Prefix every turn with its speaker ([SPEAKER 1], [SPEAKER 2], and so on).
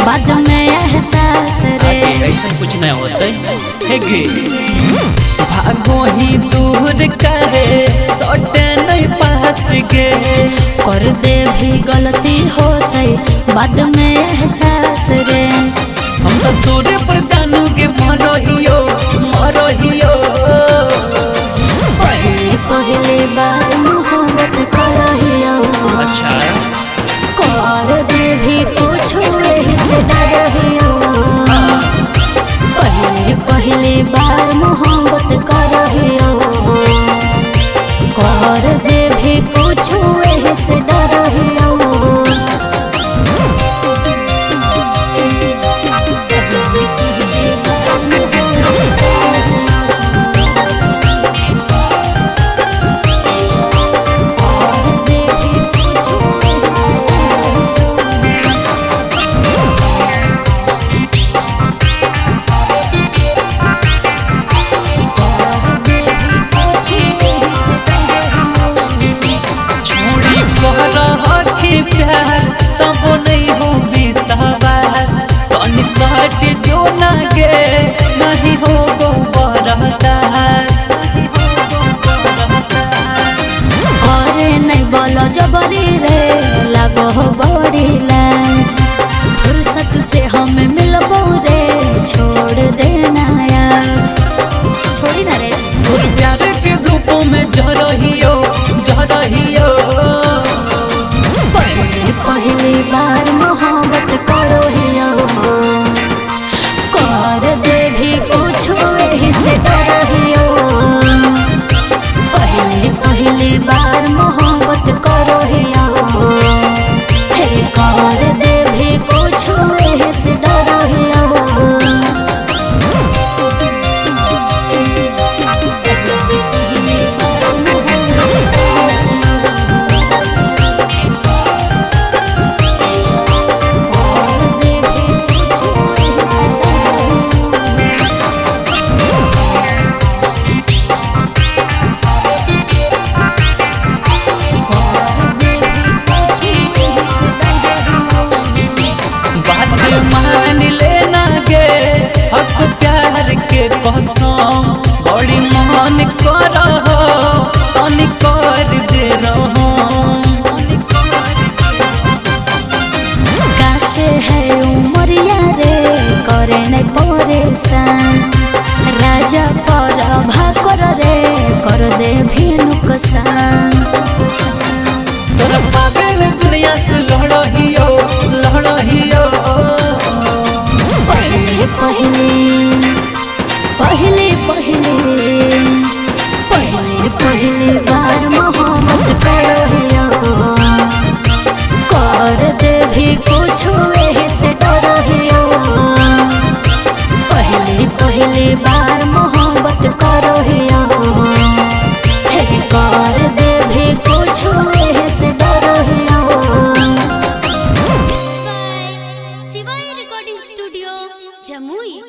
[SPEAKER 1] बाद में एहसास रे।
[SPEAKER 2] ऐसा कुछ नहीं होता है गे भागो ही दूर करे सटे नहीं पास गे
[SPEAKER 1] कर दे भी गलती होते बाद में एहसास रे।
[SPEAKER 2] हम तो तोरे पर जानू के मरो हियो
[SPEAKER 1] पहले बार मोहब्बत करहियो।
[SPEAKER 2] अच्छा
[SPEAKER 1] कर दे भी कुछ यही से डरहियो। पहले बार मोहब्बत करहियो। कर दे भी कुछ यही से डरहियो।
[SPEAKER 2] प्यार तब नहीं हो विश्वास तनी सट जो ना गे नहीं हो गो बरदास।
[SPEAKER 1] अरे नहीं बोलो जबरी रे लगो बड़ी लाज। फुर्सत से हमें मिलबो रे छोड़ देना आज। छोड़ी ना रे
[SPEAKER 2] तोर प्यार के धूप में जरहियो
[SPEAKER 1] पहली बार मोहब्बत करहियो। कर दे भी कुछ यही से डरहियो। पहली बार मोहब्बत करहियो। कर दे भी कुछ यही से डरहियो।
[SPEAKER 2] मान लेना गे हक प्यार के कसम बड़ी मन कर तनी कर दे
[SPEAKER 1] काचे है उमरिया रे करे नहीं परेशान। राजा पर भाकर रे कर दे भी नुकसान।
[SPEAKER 2] तोरा पागल दुनिया से लड़हियो
[SPEAKER 1] पहली बार मोहब्बत करहियो। कर दे भी कुछ यही से डरहियो। पहली बार मोहब्बत करहियो। कर दे भी कुछ यही से डरहियो।
[SPEAKER 3] शिवाय रिकॉर्डिंग स्टूडियो जमुई।